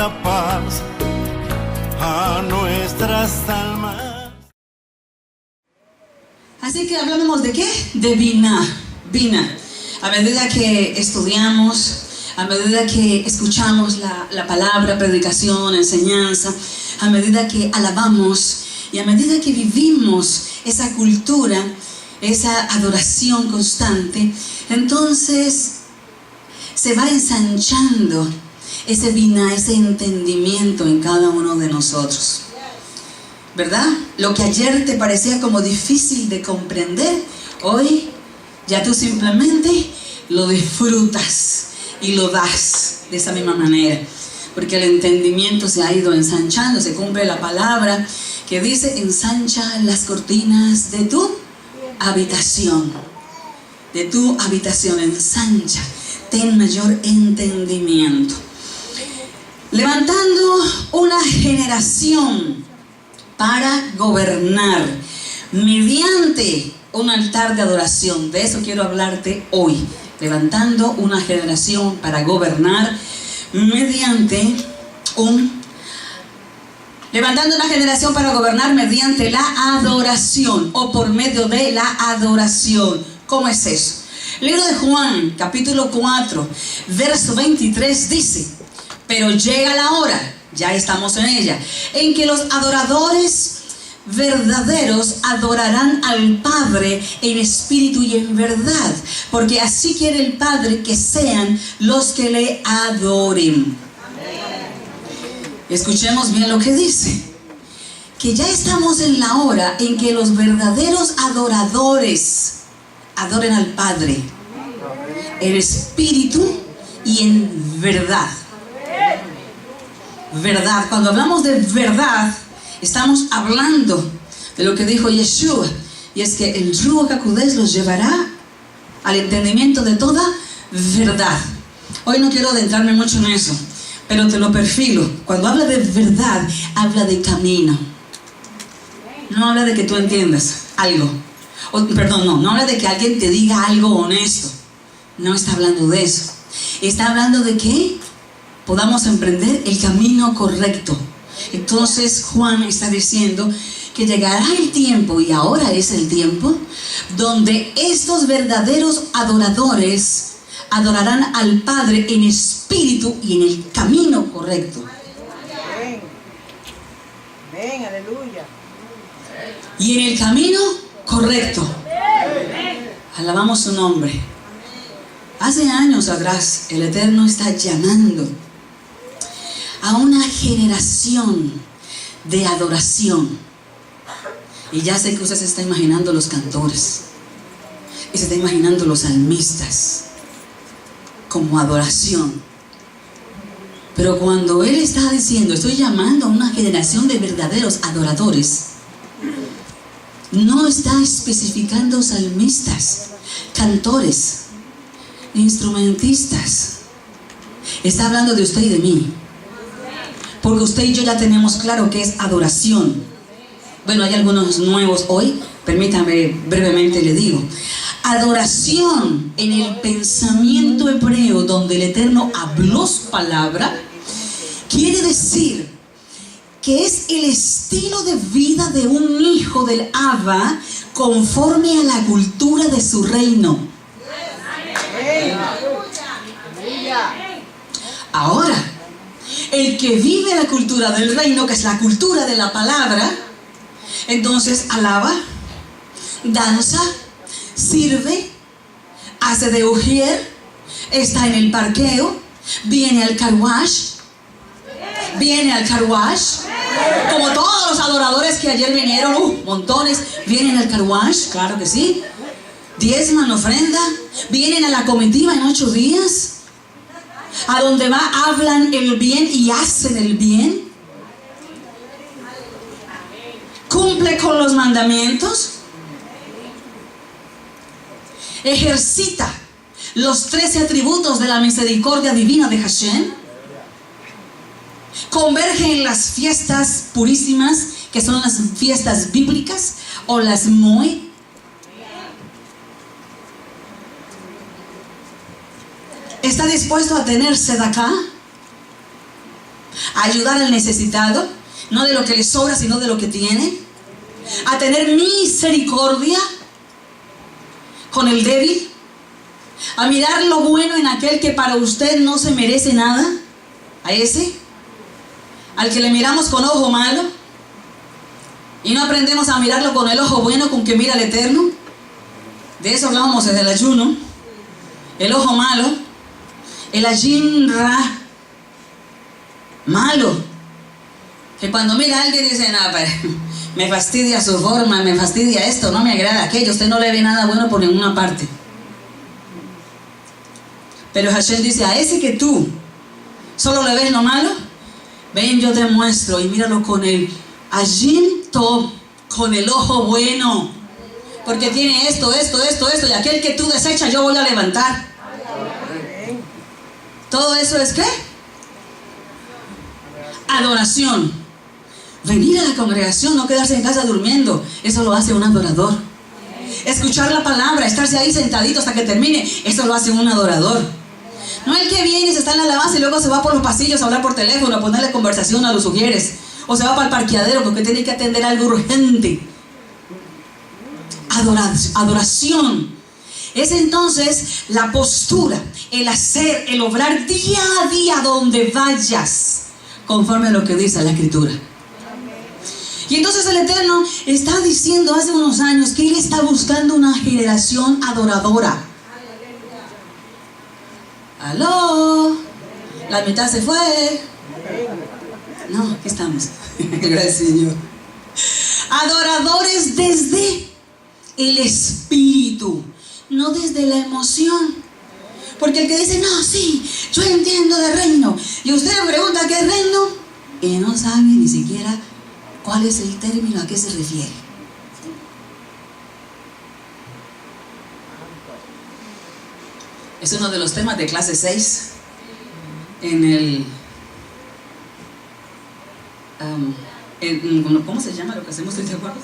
la paz a nuestras almas. Así que hablamos de ¿qué? De Binah. A medida que estudiamos, a medida que escuchamos la palabra, predicación, enseñanza, a medida que alabamos y a medida que vivimos esa cultura, esa adoración constante, entonces se va ensanchando ese Binah, ese entendimiento en cada uno de nosotros. ¿Verdad? Lo que ayer te parecía como difícil de comprender, hoy ya tú simplemente lo disfrutas y lo das de esa misma manera. Porque el entendimiento se ha ido ensanchando, se cumple la palabra que dice: ensancha las cortinas de tu habitación. De tu habitación, ensancha, ten mayor entendimiento. Levantando una generación para gobernar mediante un altar de adoración. De eso quiero hablarte hoy. Levantando una generación para gobernar mediante la adoración o por medio de la adoración. ¿Cómo es eso? El libro de Juan, capítulo 4, verso 23 dice: pero llega la hora, ya estamos en ella, en que los adoradores verdaderos adorarán al Padre en espíritu y en verdad, porque así quiere el Padre que sean los que le adoren. Escuchemos bien lo que dice, que ya estamos en la hora en que los verdaderos adoradores adoren al Padre en espíritu y en verdad. Verdad, cuando hablamos de verdad, estamos hablando de lo que dijo Yeshua, y es que el Ruach HaKodesh los llevará al entendimiento de toda verdad. Hoy no quiero adentrarme mucho en eso, pero te lo perfilo. Cuando habla de verdad, habla de camino. No habla de que tú entiendas algo. No habla de que alguien te diga algo honesto. No está hablando de eso. Está hablando de que podamos emprender el camino correcto. Entonces Juan está diciendo que llegará el tiempo, y ahora es el tiempo, donde estos verdaderos adoradores adorarán al Padre en espíritu y en el camino correcto. Ven, aleluya. Y en el camino correcto. Alabamos su nombre. Hace años atrás, el Eterno está llamando a una generación de adoración. Y ya sé que usted se está imaginando los cantores y se está imaginando los salmistas como adoración. Pero cuando Él está diciendo: estoy llamando a una generación de verdaderos adoradores, no está especificando salmistas, cantores, instrumentistas. Está hablando de usted y de mí. Porque usted y yo ya tenemos claro que es adoración. Bueno, hay algunos nuevos hoy, permítame brevemente le digo. Adoración en el pensamiento hebreo, donde el Eterno habló su palabra, quiere decir que es el estilo de vida de un hijo del Abba conforme a la cultura de su reino. Ahora, el que vive la cultura del reino, que es la cultura de la palabra, entonces alaba, danza, sirve, hace de ujier, está en el parqueo, viene al car wash, como todos los adoradores que ayer vinieron, montones, vienen al car wash, claro que sí, diezman, ofrenda, vienen a la comitiva en 8 días, a donde va, hablan el bien y hacen el bien, cumple con los mandamientos, ejercita los 13 atributos de la misericordia divina de Hashem, converge en las fiestas purísimas, que son las fiestas bíblicas o las Moed. Está dispuesto a tener sedaká, a ayudar al necesitado, no de lo que le sobra, sino de lo que tiene, a tener misericordia con el débil, a mirar lo bueno en aquel que para usted no se merece nada, a ese, al que le miramos con ojo malo, y no aprendemos a mirarlo con el ojo bueno con que mira el Eterno. De eso hablábamos desde el ayuno. El ojo malo, el ayin ra, malo, que cuando mira a alguien dice, no, me fastidia su forma, me fastidia esto, no me agrada aquello, usted no le ve nada bueno por ninguna parte. Pero Hashem dice, a ese que tú solo le ves lo malo, ven, yo te muestro, y míralo con el ayin tov, con el ojo bueno, porque tiene esto, y aquel que tú desechas yo voy a levantar. ¿Todo eso es qué? Adoración. Venir a la congregación, no quedarse en casa durmiendo, eso lo hace un adorador. Escuchar la palabra, estarse ahí sentadito hasta que termine, eso lo hace un adorador. No el que viene y se está en la alabanza y luego se va por los pasillos a hablar por teléfono, a ponerle conversación a los sugieres, o se va para el parqueadero porque tiene que atender algo urgente. Adoración es entonces la postura, el hacer, el obrar día a día donde vayas, conforme a lo que dice la Escritura. Y entonces el Eterno está diciendo hace unos años que Él está buscando una generación adoradora. ¡Aló! La mitad se fue. No, aquí estamos. Gracias, Señor. Adoradores desde el espíritu, no desde la emoción. Porque el que dice, no, sí, yo entiendo de reino, y usted le pregunta qué es reino, y no sabe ni siquiera cuál es el término, a qué se refiere. Es uno de los temas de clase 6 en el ¿cómo se llama lo que hacemos? ¿De acuerdo?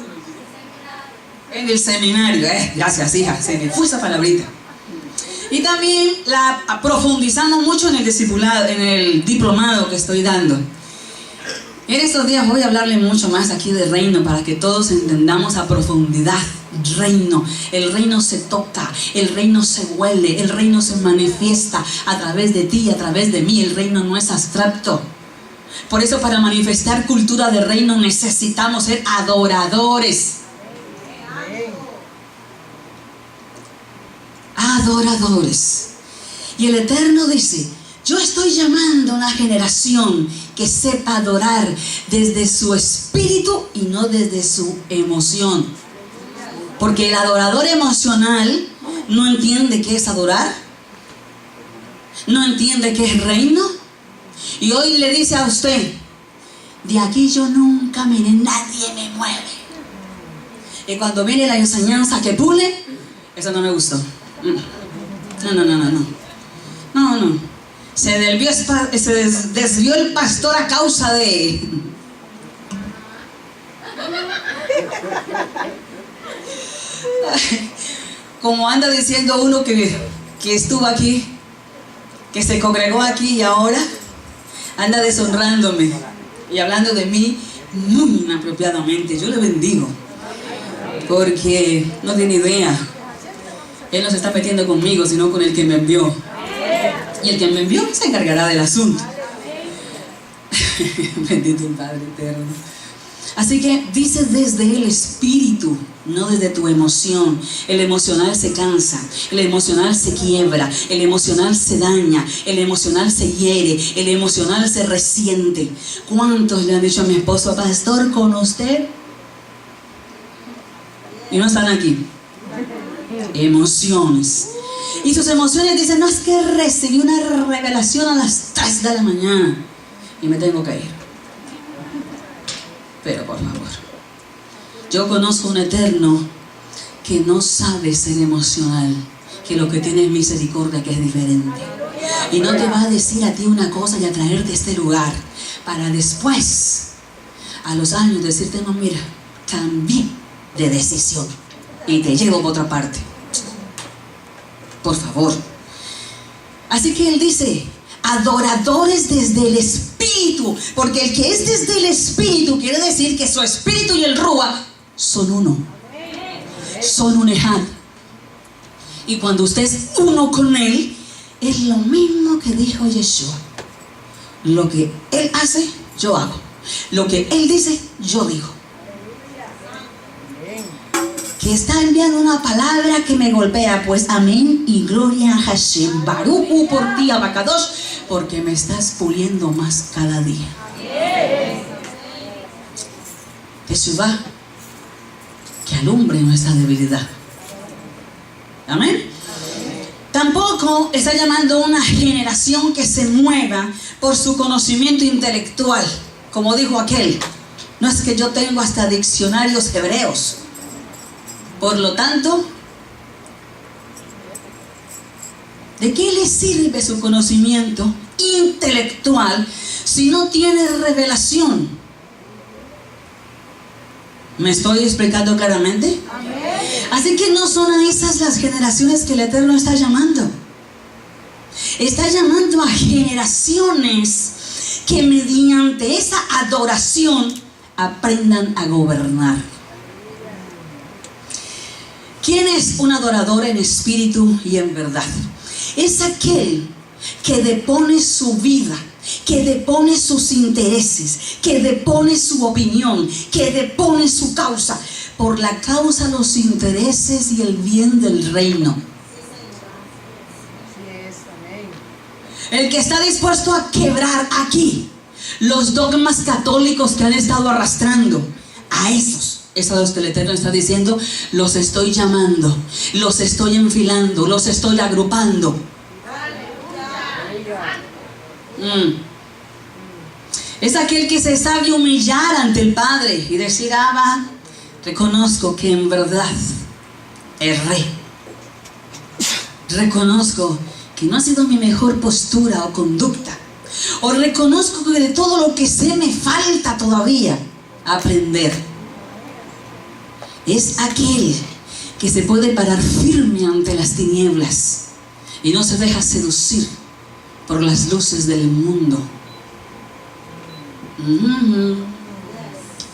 En el seminario. Gracias, hija, se me fue esa palabrita. Y también la profundizamos mucho en el discipulado, en el diplomado que estoy dando. En estos días voy a hablarle mucho más aquí de reino para que todos entendamos a profundidad. Reino, el reino se toca, el reino se huele, el reino se manifiesta a través de ti, a través de mí. El reino no es abstracto. Por eso, para manifestar cultura de reino necesitamos ser adoradores. Adoradores. Y el Eterno dice, yo estoy llamando a una generación que sepa adorar desde su espíritu y no desde su emoción. Porque el adorador emocional no entiende qué es adorar, no entiende qué es reino, y hoy le dice a usted, de aquí yo nunca miré, nadie me mueve. Y cuando viene la enseñanza que pule, eso no me gustó. No. Se desvió el pastor a causa de... Como anda diciendo uno que estuvo aquí, que se congregó aquí y ahora anda deshonrándome y hablando de mí muy inapropiadamente. Yo le bendigo porque no tiene idea. Él no se está metiendo conmigo, sino con el que me envió. Y el que me envió se encargará del asunto. Bendito el Padre eterno. Así que dice desde el espíritu, no desde tu emoción. El emocional se cansa, el emocional se quiebra, el emocional se daña, el emocional se hiere, el emocional se resiente. ¿Cuántos le han dicho a mi esposo, pastor, con usted? Y no están aquí. Emociones. Y sus emociones dicen, no, es que recibí una revelación a las 3 de la mañana y me tengo que ir. Pero por favor, yo conozco un Eterno que no sabe ser emocional, que lo que tiene es misericordia, que es diferente. Y no te va a decir a ti una cosa y a traerte a este lugar para después, a los años, decirte, no, mira, cambié de decisión y te llevo por otra parte. Por favor. Así que Él dice, adoradores desde el Espíritu, porque el que es desde el Espíritu quiere decir que su Espíritu y el Ruach son uno, son un ejad. Y cuando usted es uno con Él, es lo mismo que dijo Yeshua: lo que Él hace, yo hago; lo que Él dice, yo digo. Que está enviando una palabra que me golpea, pues amén y gloria a Hashem. Baruchu por ti, Abacadosh, porque me estás puliendo más cada día. Teshuvá, que alumbre nuestra debilidad. Amén. Tampoco está llamando a una generación que se mueva por su conocimiento intelectual. Como dijo aquel: no es que yo tengo hasta diccionarios hebreos. Por lo tanto, ¿de qué le sirve su conocimiento intelectual si no tiene revelación? ¿Me estoy explicando claramente? Amén. Así que no son a esas las generaciones que el Eterno está llamando. Está llamando a generaciones que mediante esa adoración aprendan a gobernar. ¿Quién es un adorador en espíritu y en verdad? Es aquel que depone su vida, que depone sus intereses, que depone su opinión, que depone su causa por la causa, los intereses y el bien del reino. El que está dispuesto a quebrar aquí los dogmas católicos que han estado arrastrando, a esos es a los que el Eterno está diciendo: los estoy llamando, los estoy enfilando, los estoy agrupando. Es aquel que se sabe humillar ante el Padre y decir: Abba, reconozco que en verdad erré. Reconozco que no ha sido mi mejor postura o conducta. O reconozco que de todo lo que sé me falta todavía aprender. Es aquel que se puede parar firme ante las tinieblas y no se deja seducir por las luces del mundo.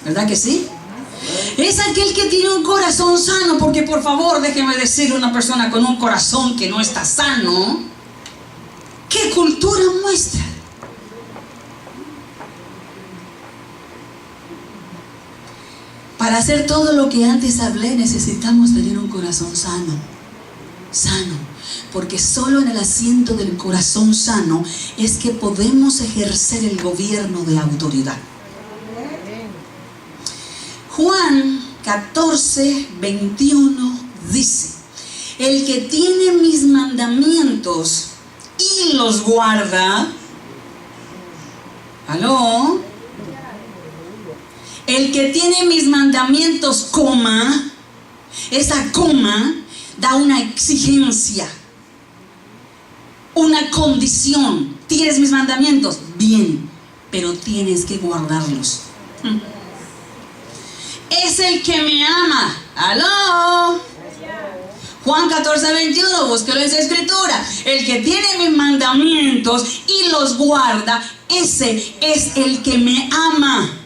¿Verdad que sí? Es aquel que tiene un corazón sano, porque por favor, déjeme decirle, una persona con un corazón que no está sano, ¿qué cultura muestra? Para hacer todo lo que antes hablé, necesitamos tener un corazón sano. Sano. Porque solo en el asiento del corazón sano es que podemos ejercer el gobierno de autoridad. Juan 14, 21 dice: el que tiene mis mandamientos y los guarda. ¿Aló? El que tiene mis mandamientos, coma, esa coma da una exigencia, una condición. ¿Tienes mis mandamientos? Bien, pero tienes que guardarlos. Es el que me ama. ¿Aló? Juan 14, 21, búsquelo en su escritura. El que tiene mis mandamientos y los guarda, ese es el que me ama.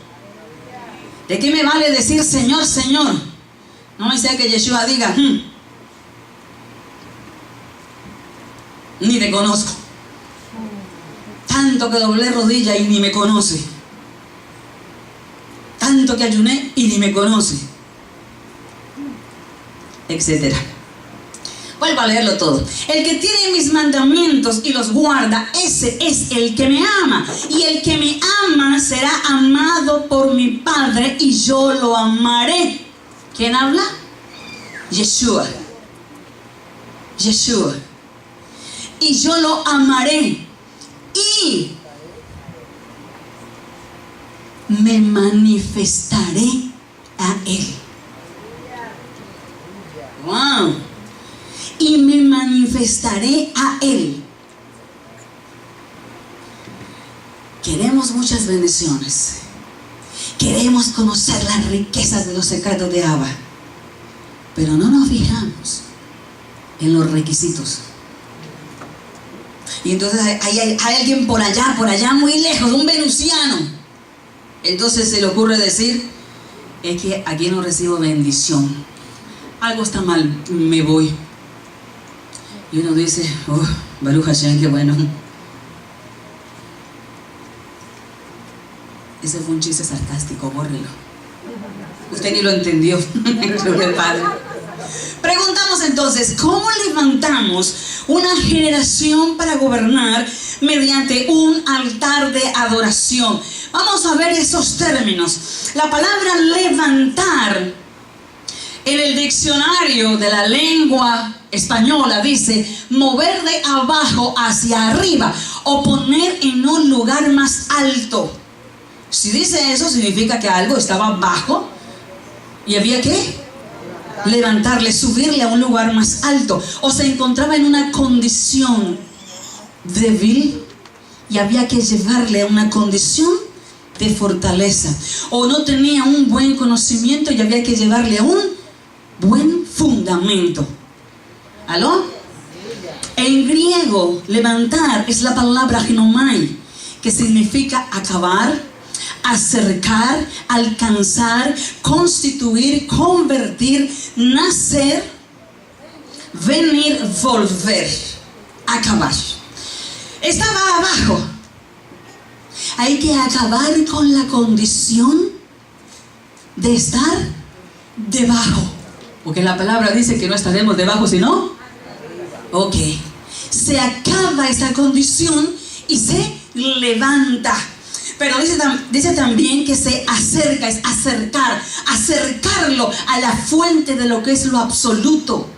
¿De qué me vale decir Señor, Señor? No me sea que Yeshua diga: ni te conozco. Tanto que doblé rodilla y ni me conoce. Tanto que ayuné y ni me conoce. Etcétera. Vuelvo a leerlo todo. El que tiene mis mandamientos y los guarda, ese es el que me ama. Y el que me ama será amado por mi Padre, y yo lo amaré. ¿Quién habla? Yeshua. Yeshua. Y yo lo amaré. Y me manifestaré a él. Wow. Y me manifestaré a él. Queremos muchas bendiciones. Queremos conocer las riquezas de los secretos de Abba, pero no nos fijamos en los requisitos. Y entonces hay alguien por allá muy lejos, un venusiano. Entonces se le ocurre decir, es que aquí no recibo bendición. Algo está mal, me voy. Y uno dice, oh, Baruch Hashem, qué bueno. Ese fue un chiste sarcástico, bórrelo. Usted ni lo entendió. Gloria al Padre. Preguntamos entonces, ¿cómo levantamos una generación para gobernar mediante un altar de adoración? Vamos a ver esos términos. La palabra levantar en el diccionario de la lengua española dice mover de abajo hacia arriba o poner en un lugar más alto. Si dice eso, significa que algo estaba bajo y había que levantarle, subirle a un lugar más alto, o se encontraba en una condición débil y había que llevarle a una condición de fortaleza, o no tenía un buen conocimiento y había que llevarle a un buen fundamento. ¿Aló? En griego, levantar es la palabra ginomai, que significa acabar, acercar, alcanzar, constituir, convertir, nacer, venir, volver, acabar. Estaba abajo. Hay que acabar con la condición de estar debajo, porque la palabra dice que no estaremos debajo sino. Ok, se acaba esa condición y se levanta. Pero dice también que se acerca, es acercarlo a la fuente de lo que es lo absoluto.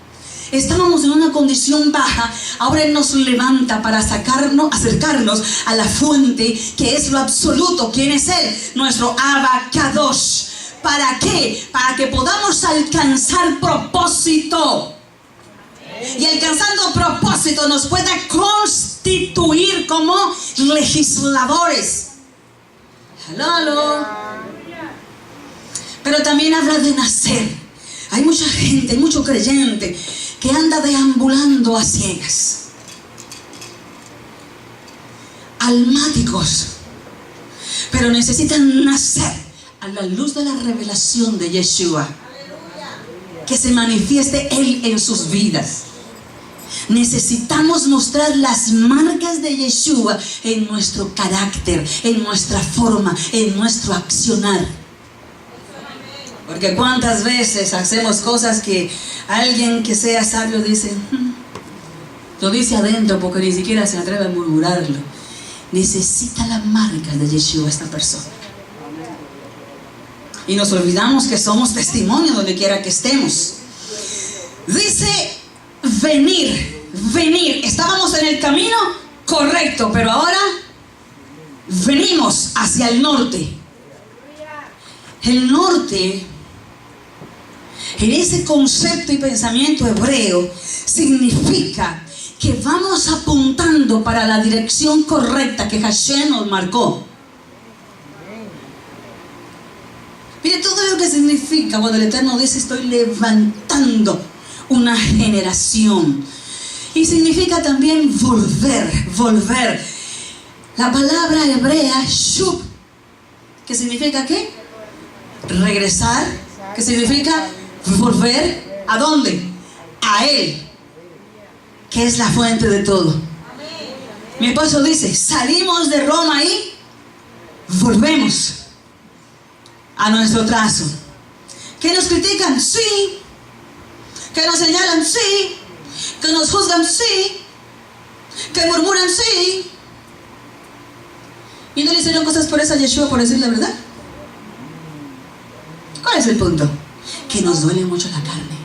Estábamos en una condición baja, ahora Él nos levanta para acercarnos a la fuente que es lo absoluto. ¿Quién es Él? Nuestro Abba Kadosh. ¿Para qué? Para que podamos alcanzar propósito. Y alcanzando propósito nos pueda constituir como legisladores. Aló. Pero también habla de nacer. Hay mucha gente, hay mucho creyente que anda deambulando a ciegas, almáticos, pero necesitan nacer a la luz de la revelación de Yeshua, que se manifieste Él en sus vidas. Necesitamos mostrar las marcas de Yeshua en nuestro carácter, en nuestra forma, en nuestro accionar. Porque cuántas veces hacemos cosas que alguien que sea sabio dice, lo dice adentro porque ni siquiera se atreve a murmurarlo. Necesita la marca de Yeshua esta persona. Y nos olvidamos que somos testimonio donde quiera que estemos. Dice venir. Estábamos en el camino correcto, pero ahora venimos hacia el norte. El norte, en ese concepto y pensamiento hebreo, significa que vamos apuntando para la dirección correcta que Hashem nos marcó. Mire todo lo que significa cuando el Eterno dice estoy levantando una generación. Y significa también volver. La palabra hebrea shub, que significa ¿qué? Regresar, que significa volver. ¿A dónde? A Él, que es la fuente de todo. Mi esposo dice, salimos de Roma y volvemos a nuestro trazo. ¿Que nos critican? Sí. ¿Que nos señalan? Sí. ¿Que nos juzgan? Sí. ¿Que murmuran? Sí. ¿Y no le hicieron cosas por esa Yeshua por decir la verdad? ¿Cuál es el punto? Que nos duele mucho la carne.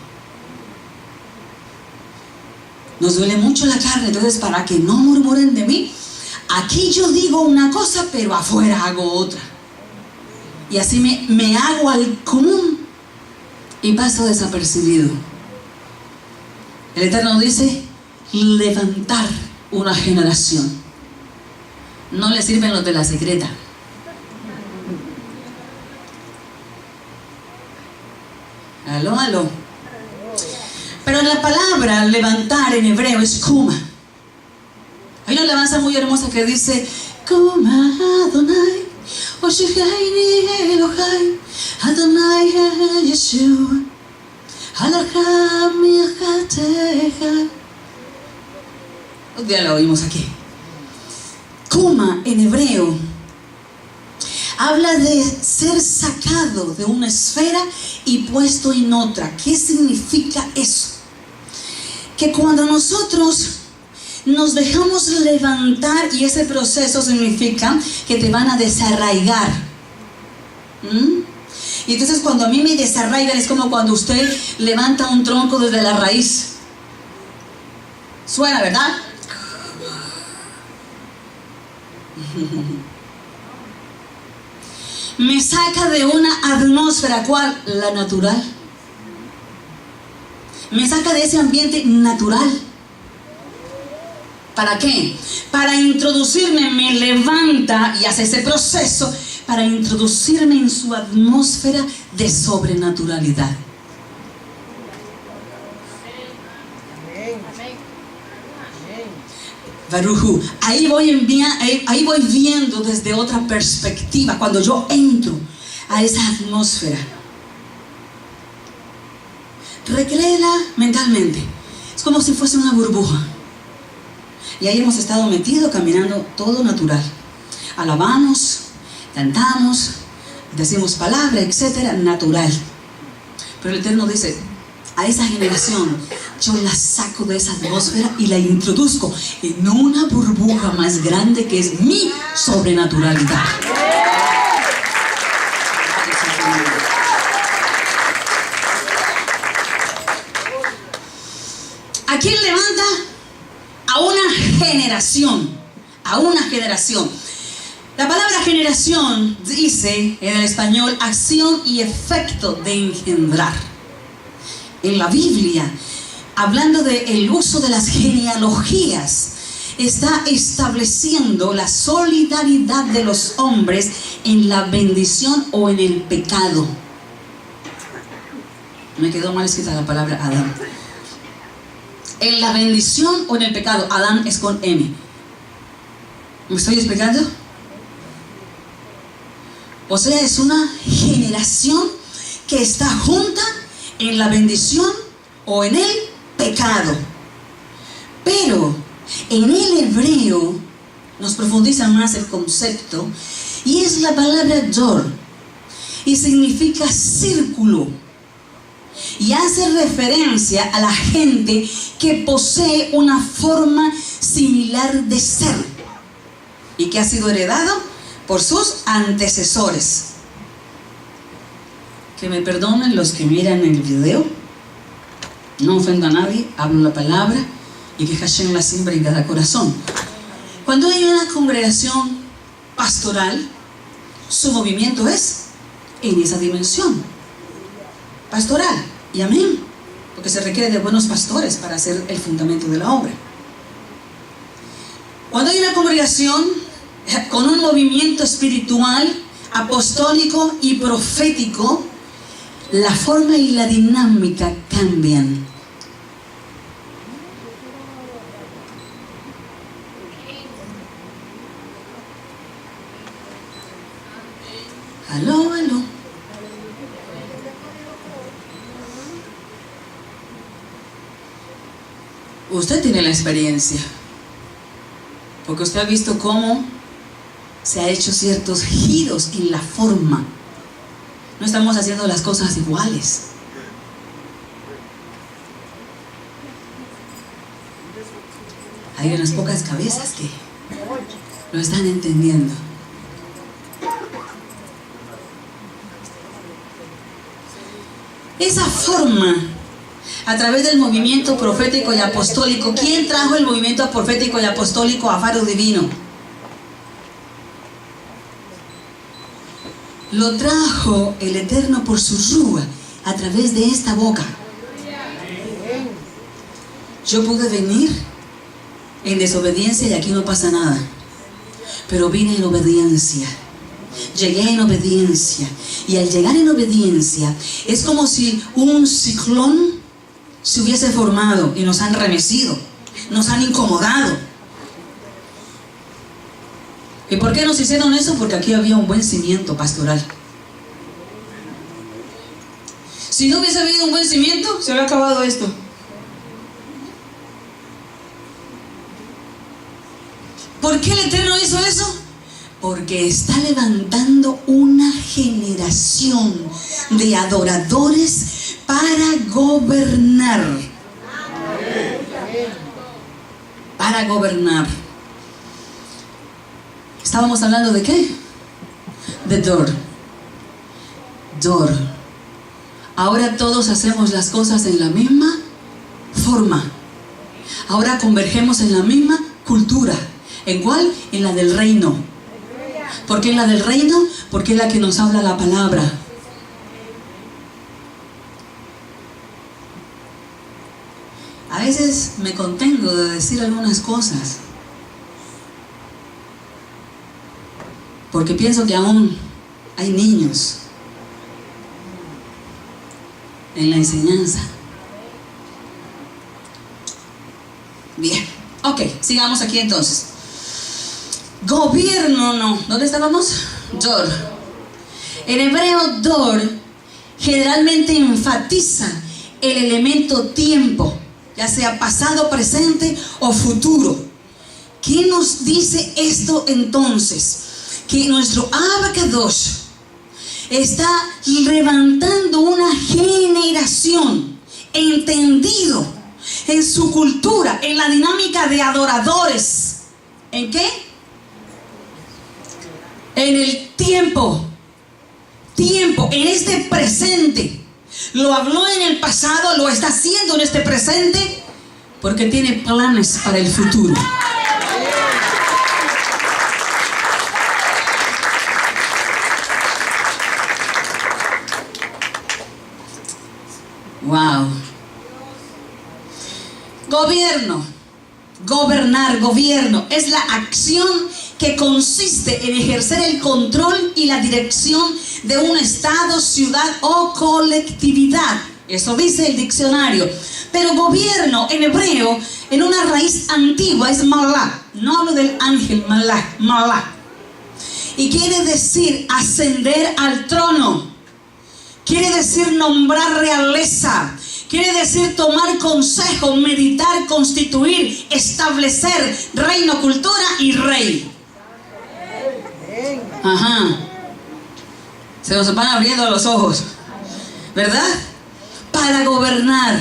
Nos duele mucho la carne. Entonces, para que no murmuren de mí, aquí yo digo una cosa, pero afuera hago otra. Y así me hago al común y paso desapercibido. El Eterno dice, levantar una generación. No le sirven los de la secreta. Aló. Pero la palabra levantar en hebreo es kuma. Hay una alabanza muy hermosa que dice: Kuma Adonai, Oshihaini Elohai, Adonai Yeshua, Alaham Yahateja. Un día la oímos aquí. Kuma en hebreo habla de ser sacado de una esfera y puesto en otra. ¿Qué significa eso? Que cuando nosotros nos dejamos levantar, y ese proceso significa que te van a desarraigar. Y entonces cuando a mí me desarraigan es como cuando usted levanta un tronco desde la raíz. Suena, ¿verdad? Me saca de una atmósfera, ¿cuál? La natural. Me saca de ese ambiente natural. ¿Para qué? Para introducirme, me levanta y hace ese proceso para introducirme en su atmósfera de sobrenaturalidad. Barujú, ahí voy viendo desde otra perspectiva cuando yo entro a esa atmósfera. Recréela mentalmente. Es como si fuese una burbuja. Y ahí hemos estado metidos, caminando todo natural. Alabamos, cantamos, decimos palabras, etcétera, natural. Pero el Eterno dice: a esa generación yo la saco de esa atmósfera y la introduzco en una burbuja más grande que es mi sobrenaturalidad. ¿A quién levanta? A una generación. A una generación. La palabra generación dice en el español acción y efecto de engendrar. En la Biblia, hablando del uso de las genealogías, está estableciendo la solidaridad de los hombres en la bendición o en el pecado. Me quedó mal escrita la palabra Adán. En la bendición o en el pecado. Adán es con M. ¿Me estoy explicando? O sea, es una generación que está junta en la bendición o en el pecado. Pero en el hebreo nos profundiza más el concepto, y es la palabra dor, y significa círculo, y hace referencia a la gente que posee una forma similar de ser y que ha sido heredado por sus antecesores. Que me perdonen los que miran el video, no ofendo a nadie, hablo la palabra y que Hashem la siembra en cada corazón. Cuando hay una congregación pastoral, su movimiento es en esa dimensión pastoral, y amén, porque se requiere de buenos pastores para hacer el fundamento de la obra. Cuando hay una congregación con un movimiento espiritual, apostólico y profético, la forma y la dinámica cambian. Aló, aló. Usted tiene la experiencia, porque usted ha visto cómo se ha hecho ciertos giros en la forma. No estamos haciendo las cosas iguales. Hay unas pocas cabezas que lo están entendiendo. Esa forma, a través del movimiento profético y apostólico. ¿Quién trajo el movimiento profético y apostólico a Faro Divino? Lo trajo el Eterno por su rúa, a través de esta boca. Yo pude venir en desobediencia y aquí no pasa nada, pero vine en obediencia. Llegué en obediencia, y al llegar en obediencia es como si un ciclón se hubiese formado y nos han remecido, nos han incomodado. ¿Y por qué nos hicieron eso? Porque aquí había un buen cimiento pastoral. Si no hubiese habido un buen cimiento, se hubiera acabado esto. ¿Por qué el Eterno hizo eso? Porque está levantando una generación de adoradores para gobernar. Para gobernar. ¿Estábamos hablando de qué? De Dor. Dor. Ahora todos hacemos las cosas en la misma forma. Ahora convergemos en la misma cultura. ¿En cuál? En la del reino. ¿Por qué en la del reino? Porque es la que nos habla la palabra. A veces me contengo de decir algunas cosas, porque pienso que aún hay niños en la enseñanza. Bien, ok, sigamos aquí entonces. Gobierno, no. ¿Dónde estábamos? Dor. En hebreo, Dor generalmente enfatiza el elemento tiempo, ya sea pasado, presente o futuro. ¿Qué nos dice esto entonces? Que nuestro Abacadosh está levantando una generación entendido en su cultura, en la dinámica de adoradores. ¿En qué? En el tiempo, en este presente. Lo habló en el pasado, lo está haciendo en este presente, porque tiene planes para el futuro. Wow. Gobierno, gobernar, gobierno, es la acción que consiste en ejercer el control y la dirección de un estado, ciudad o colectividad. Eso dice el diccionario. Pero gobierno en hebreo, en una raíz antigua, es malá. No hablo del ángel, malá. Y quiere decir ascender al trono. Quiere decir nombrar realeza. Quiere decir tomar consejo, meditar, constituir, establecer reino, cultura y rey. Ajá. Se nos van abriendo los ojos, ¿verdad? Para gobernar,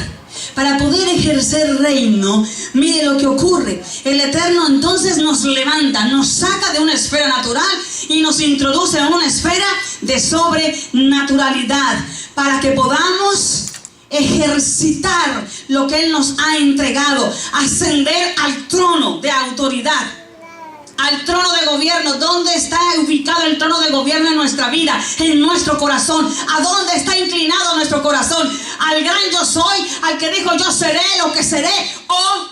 para poder ejercer reino. Mire lo que ocurre. El Eterno entonces nos levanta, nos saca de una esfera natural y nos introduce en una esfera de sobrenaturalidad, para que podamos ejercitar lo que Él nos ha entregado, ascender al trono de autoridad, al trono de gobierno. ¿Dónde está ubicado el trono de gobierno en nuestra vida, en nuestro corazón? ¿A dónde está inclinado nuestro corazón? Al gran yo soy, al que dijo yo seré lo que seré, o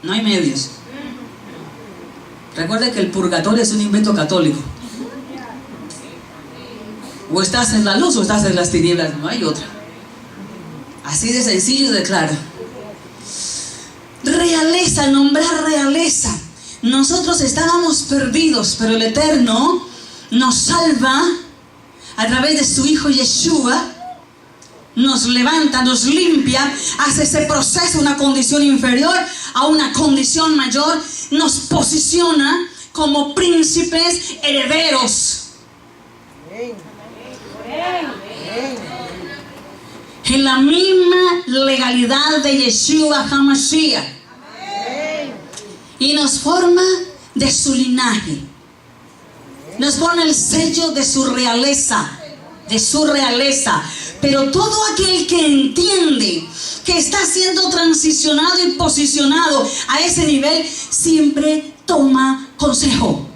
no hay medios. Recuerde que el purgatorio es un invento católico. O estás en la luz o estás en las tinieblas, no hay otra. Así de sencillo y de claro. Realeza, nombrar realeza. Nosotros estábamos perdidos, pero el Eterno nos salva a través de su Hijo Yeshua. Nos levanta, nos limpia, hace ese proceso, una condición inferior a una condición mayor. Nos posiciona como príncipes herederos. En la misma legalidad de Yeshua HaMashiach. Y nos forma de su linaje. Nos pone el sello de su realeza. De su realeza. Pero todo aquel que entiende que está siendo transicionado y posicionado a ese nivel, siempre toma consejo.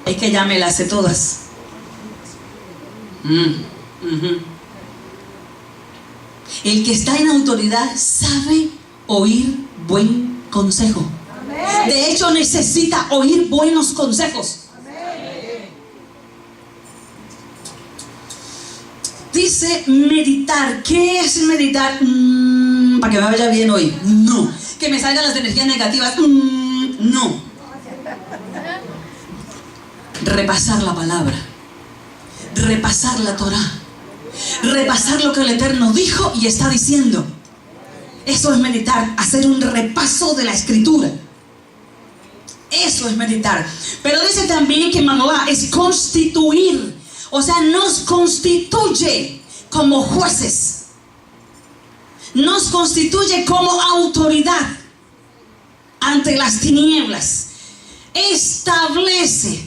Es que ya me las sé todas. El que está en autoridad sabe oír buen consejo. De hecho, necesita oír buenos consejos. dice meditar. ¿Qué es meditar? Para que me vaya bien hoy. No. Que me salgan las energías negativas. No. Repasar la palabra. Repasar la Torá. Repasar lo que el Eterno dijo y está diciendo. Eso es meditar. Hacer un repaso de la Escritura. Eso es meditar. Pero dice también que Manoah es constituir. O sea, nos constituye como jueces. Nos constituye como autoridad ante las tinieblas. Establece.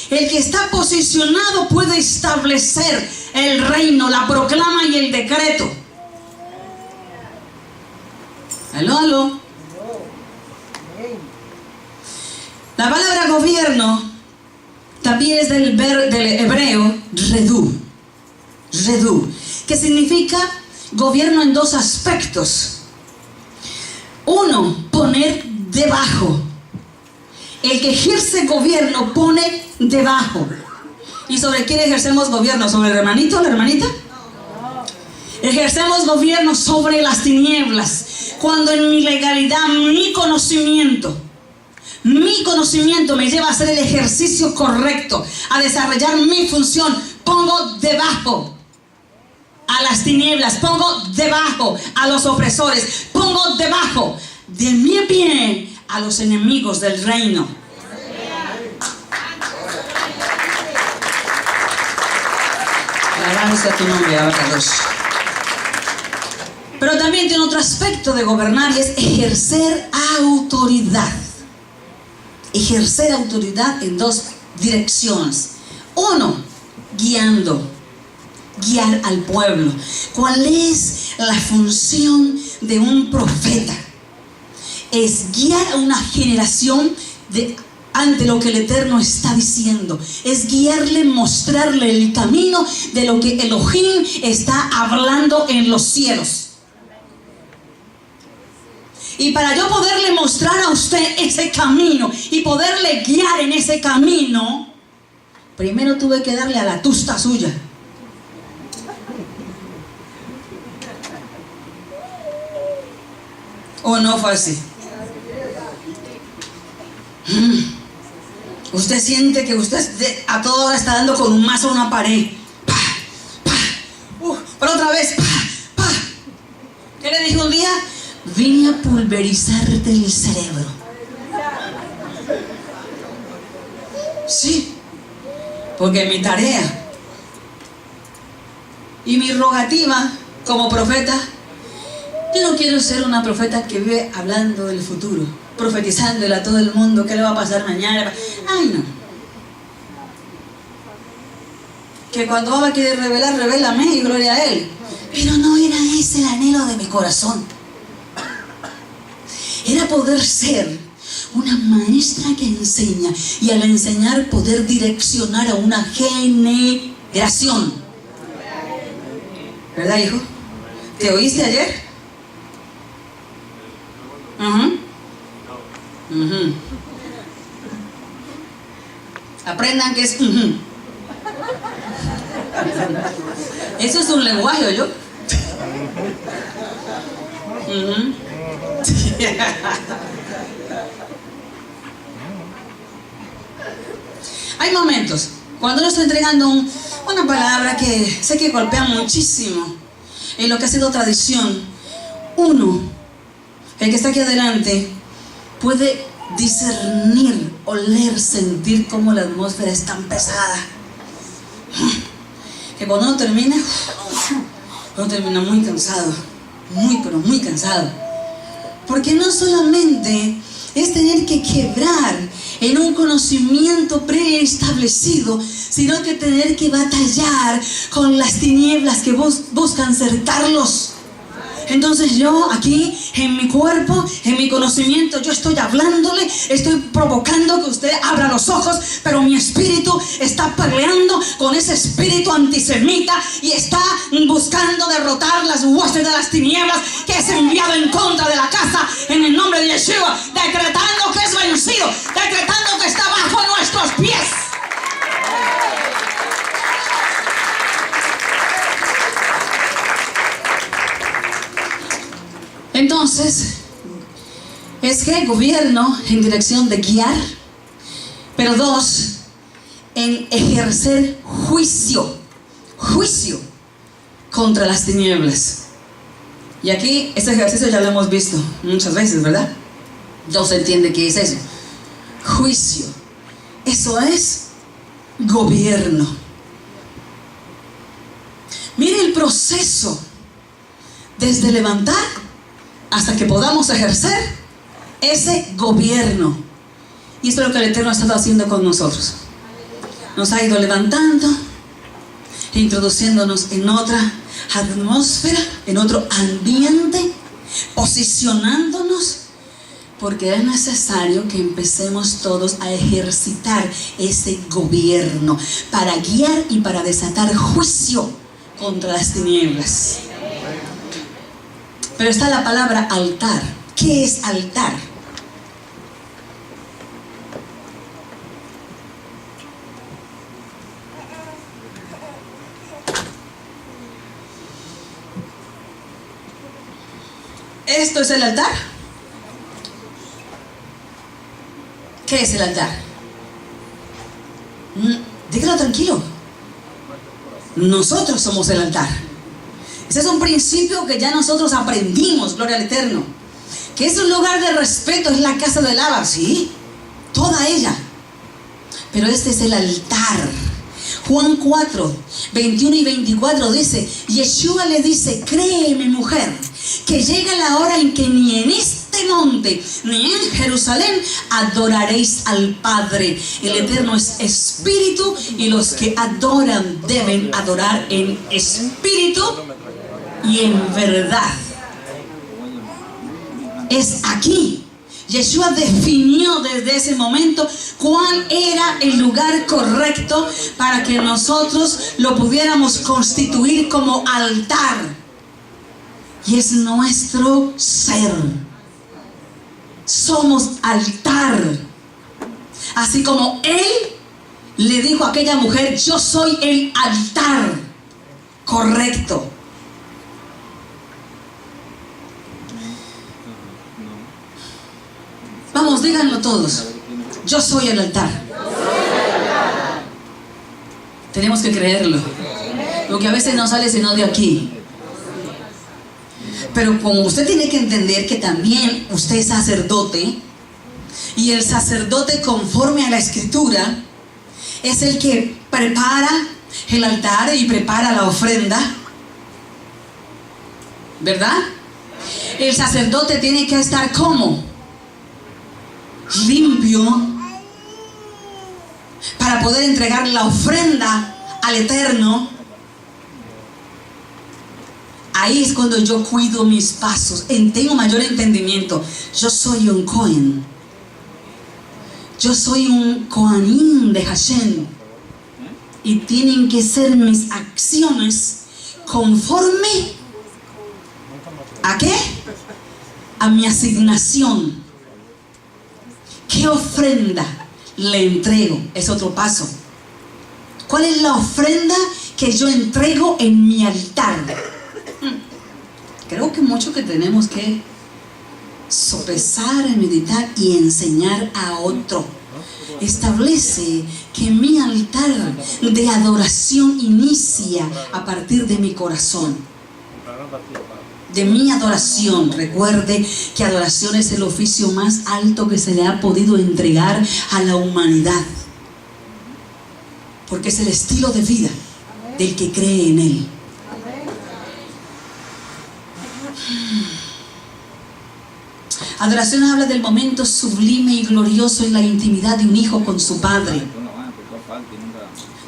El que está posicionado puede establecer el reino, la proclama y el decreto. Aló. La palabra gobierno también es del hebreo redú, que significa gobierno en dos aspectos. Uno, poner debajo. El que ejerce gobierno pone debajo. ¿Y sobre quién ejercemos gobierno? ¿Sobre el hermanito o la hermanita? Ejercemos gobierno sobre las tinieblas. Cuando en mi legalidad, mi conocimiento me lleva a hacer el ejercicio correcto, a desarrollar mi función, pongo debajo a las tinieblas, pongo debajo a los opresores, pongo debajo de mi bien a los enemigos del reino. Alabanza a tu nombre, Abacados. Pero también tiene otro aspecto de gobernar y es ejercer autoridad. Ejercer autoridad en dos direcciones. Uno, guiar al pueblo. ¿Cuál es la función de un profeta? Es guiar a una generación ante lo que el Eterno está diciendo. Es guiarle, mostrarle el camino de lo que Elohim está hablando en los cielos. Y para yo poderle mostrar a usted ese camino y poderle guiar en ese camino, primero tuve que darle a la tusta suya. ¿O no fue así? Usted siente que usted a toda hora está dando con un mazo a una pared. Pero otra vez. ¿Qué le dije un día? Vine a pulverizarte el cerebro. Sí, porque mi tarea y mi rogativa como profeta, yo no quiero ser una profeta que vive hablando del futuro, profetizándole a todo el mundo qué le va a pasar mañana. Ay, no. Que cuando Abba quiere revelar, revélame y gloria a Él. Pero no era ese el anhelo de mi corazón. Era poder ser una maestra que enseña y al enseñar poder direccionar a una generación. ¿Verdad, hijo? ¿Te oíste ayer? Aprendan que es Eso es un lenguaje, ¿oyó? Hay momentos cuando yo estoy entregando una palabra que sé que golpea muchísimo en lo que ha sido tradición. Uno, el que está aquí adelante, puede discernir, oler, sentir cómo la atmósfera es tan pesada que cuando uno termina muy cansado, pero muy cansado. Porque no solamente es tener que quebrar en un conocimiento preestablecido, sino que tener que batallar con las tinieblas que buscan cercarlos. Entonces yo aquí, en mi cuerpo, en mi conocimiento, yo estoy hablándole, estoy provocando que usted abra los ojos, pero mi espíritu está peleando con ese espíritu antisemita y está buscando derrotar las huestes de las tinieblas que es enviado en contra de la casa en el nombre de Yeshua, decretando que es vencido, decretando que está bajo nuestros pies. ¿qué? Gobierno en dirección de guiar. Pero 2, en ejercer juicio contra las tinieblas. Y aquí este ejercicio ya lo hemos visto muchas veces, ¿verdad? Ya se entiende qué es eso. Juicio. Eso es gobierno. Mire el proceso desde levantar hasta que podamos ejercer ese gobierno. Y esto es lo que el Eterno ha estado haciendo con nosotros. Nos ha ido levantando, introduciéndonos en otra atmósfera, en otro ambiente, posicionándonos, porque es necesario que empecemos todos a ejercitar ese gobierno para guiar y para desatar juicio contra las tinieblas. Pero está la palabra altar. ¿Qué es altar? ¿Esto es el altar? ¿Qué es el altar? Dígalo tranquilo. Nosotros somos el altar. Ese es un principio que ya nosotros aprendimos, gloria al Eterno. Que es un lugar de respeto, es la casa de lava, sí, toda ella. Pero este es el altar. Juan 4, 21 y 24 dice, Yeshua le dice, créeme mujer, que llega la hora en que ni en este monte, ni en Jerusalén, adoraréis al Padre. El Eterno es espíritu y los que adoran deben adorar en espíritu y en verdad. Es aquí. Yeshua definió desde ese momento cuál era el lugar correcto para que nosotros lo pudiéramos constituir como altar. Y es nuestro ser. Somos altar. Así como Él le dijo a aquella mujer, yo soy el altar correcto. Vamos, díganlo todos. Yo soy el altar. Tenemos que creerlo. Lo que a veces no sale sino de aquí. Pero como usted tiene que entender que también usted es sacerdote, y el sacerdote conforme a la escritura es el que prepara el altar y prepara la ofrenda, ¿verdad? El sacerdote tiene que estar como limpio para poder entregar la ofrenda al Eterno. Ahí es cuando yo cuido mis pasos, tengo mayor entendimiento. Yo soy un Cohen, yo soy un Cohanim de Hashem, y tienen que ser mis acciones conforme ¿a qué? A mi asignación. ¿Qué ofrenda le entrego? Es otro paso. ¿Cuál es la ofrenda que yo entrego en mi altar? Creo que mucho que tenemos que sopesar, meditar y enseñar a otro. Establece que mi altar de adoración inicia a partir de mi corazón, de mi adoración. Recuerde que adoración es el oficio más alto que se le ha podido entregar a la humanidad, porque es el estilo de vida del que cree en Él. Adoración habla del momento sublime y glorioso en la intimidad de un hijo con su padre,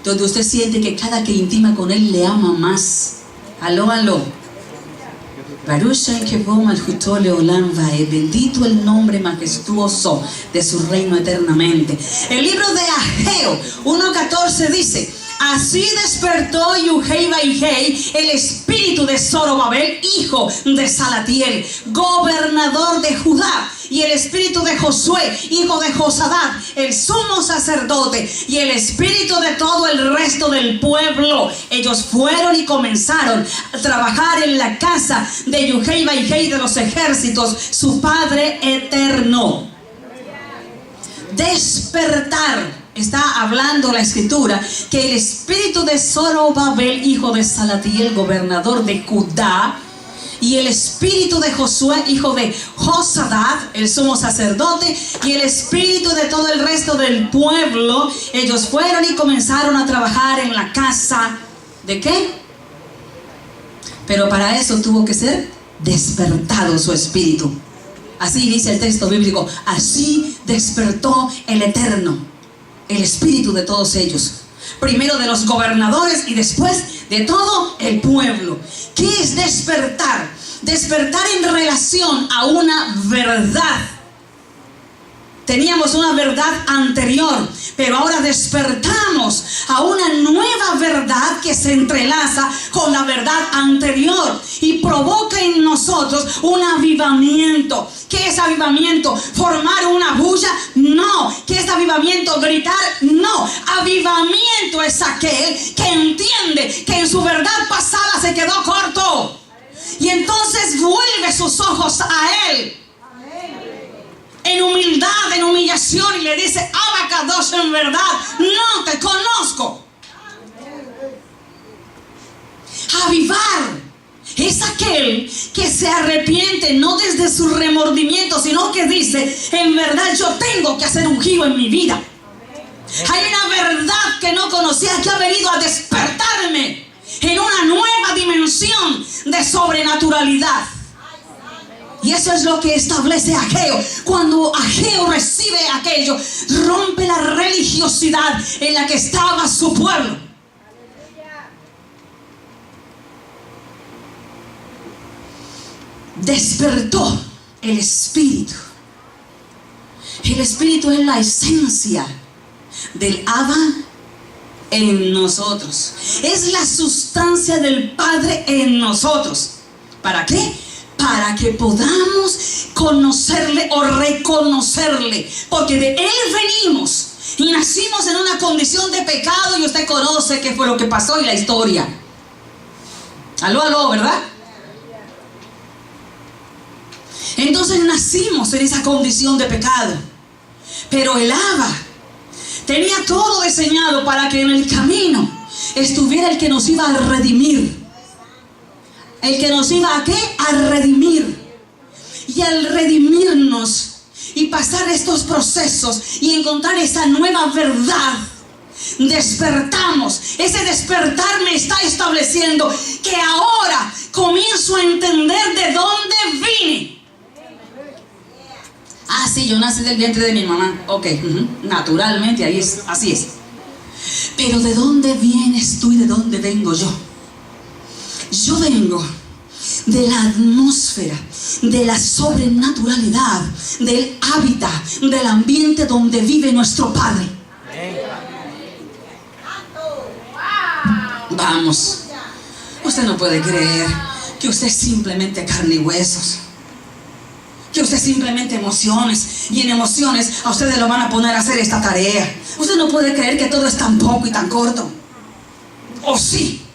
donde usted siente que cada que intima con Él le ama más. Aló, aló. Bendito el nombre majestuoso de su reino eternamente. El libro de Ageo 1:14 dice: así despertó Yuhei Baihei el espíritu de Zorobabel, hijo de Salatiel, gobernador de Judá, y el espíritu de Josué, hijo de Josadat, el sumo sacerdote, y el espíritu de todo el resto del pueblo. Ellos fueron y comenzaron a trabajar en la casa de Yuhei Baihei de los ejércitos, su Padre eterno. Despertar. Está hablando la escritura que el espíritu de Zorobabel, hijo de Salatiel, gobernador de Judá, y el espíritu de Josué, hijo de Josadat, el sumo sacerdote, y el espíritu de todo el resto del pueblo, ellos fueron y comenzaron a trabajar en la casa ¿de qué? Pero para eso tuvo que ser despertado su espíritu. Así dice el texto bíblico: así despertó el Eterno, el espíritu de todos ellos, primero de los gobernadores y después de todo el pueblo. ¿Qué es despertar? Despertar en relación a una verdad. Teníamos una verdad anterior, pero ahora despertamos a una nueva verdad que se entrelaza con la verdad anterior y provoca en nosotros un avivamiento. ¿Qué es avivamiento? ¿Formar una bulla? No. ¿Qué es avivamiento? ¿Gritar? No. Avivamiento es aquel que entiende que en su verdad pasada se quedó corto y entonces vuelve sus ojos a Él en humildad, en humillación, y le dice: Abacados, en verdad no te conozco. Avivar es aquel que se arrepiente, no desde su remordimiento, sino que dice: en verdad yo tengo que hacer un giro en mi vida. Hay una verdad que no conocía que ha venido a despertarme en una nueva dimensión de sobrenaturalidad. Y eso es lo que establece Ageo. Cuando Ageo recibe aquello, rompe la religiosidad en la que estaba su pueblo. Despertó el espíritu. El espíritu es la esencia del Abba en nosotros. Es la sustancia del Padre en nosotros. ¿Para qué? Para que podamos conocerle o reconocerle, porque de Él venimos y nacimos en una condición de pecado, y usted conoce qué fue lo que pasó y la historia. Aló, ¿verdad? Entonces nacimos en esa condición de pecado, pero el Abba tenía todo diseñado para que en el camino estuviera el que nos iba a redimir. El que nos iba ¿a qué? A redimir. Y al redimirnos y pasar estos procesos y encontrar esa nueva verdad, despertamos. Ese despertar me está estableciendo que ahora comienzo a entender de dónde vine. Ah, sí, yo nací del vientre de mi mamá. Ok, naturalmente, así es. Pero ¿de dónde vienes tú y de dónde vengo yo? Yo vengo de la atmósfera, de la sobrenaturalidad, del hábitat, del ambiente donde vive nuestro Padre. Vamos, usted no puede creer que usted es simplemente carne y huesos, que usted es simplemente emociones, y en emociones a ustedes lo van a poner a hacer esta tarea. Usted no puede creer que todo es tan poco y tan corto. ¿O sí?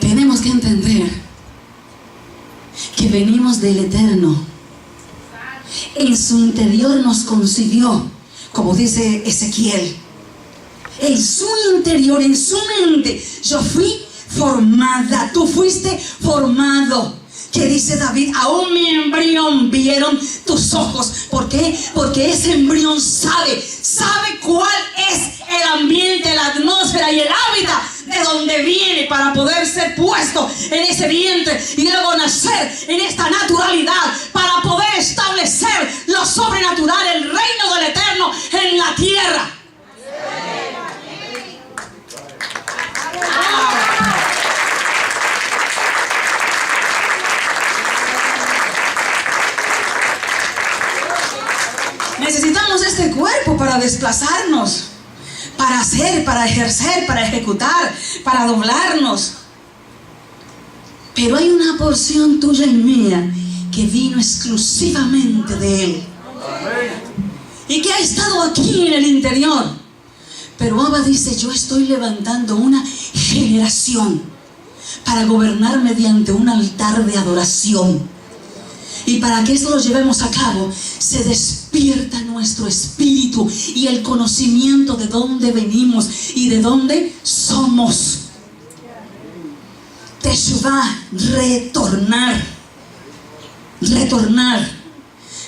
Tenemos que entender que venimos del Eterno. En su interior nos concibió, como dice Ezequiel. En su interior, en su mente, yo fui formada, tú fuiste formado. Que dice David: aún mi embrión vieron tus ojos. ¿Por qué? Porque ese embrión sabe cuál es el ambiente, la atmósfera y el hábitat de donde viene, para poder ser puesto en ese vientre y luego nacer en esta naturalidad, para poder establecer lo sobrenatural, el reino del Eterno en la tierra. Necesitamos este cuerpo para desplazarnos, para hacer, para ejercer, para ejecutar, para doblarnos. Pero hay una porción tuya y mía que vino exclusivamente de Él. Y que ha estado aquí en el interior. Pero Abba dice, yo estoy levantando una generación para gobernar mediante un altar de adoración. Y para que esto lo llevemos a cabo, se despierta nuestro espíritu y el conocimiento de dónde venimos y de dónde somos. Teshuvá, retornar. Retornar.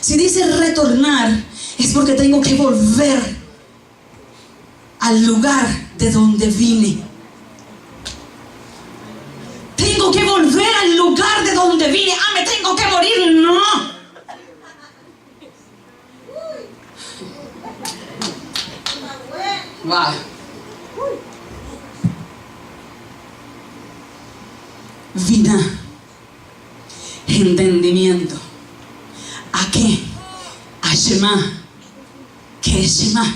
Si dice retornar, es porque tengo que volver al lugar de donde vine. Tengo que volver al lugar de donde vine. Ah, me tengo que morir. No. Wow. Vida. Entendimiento. ¿A qué? A Shema. ¿Qué es Shema?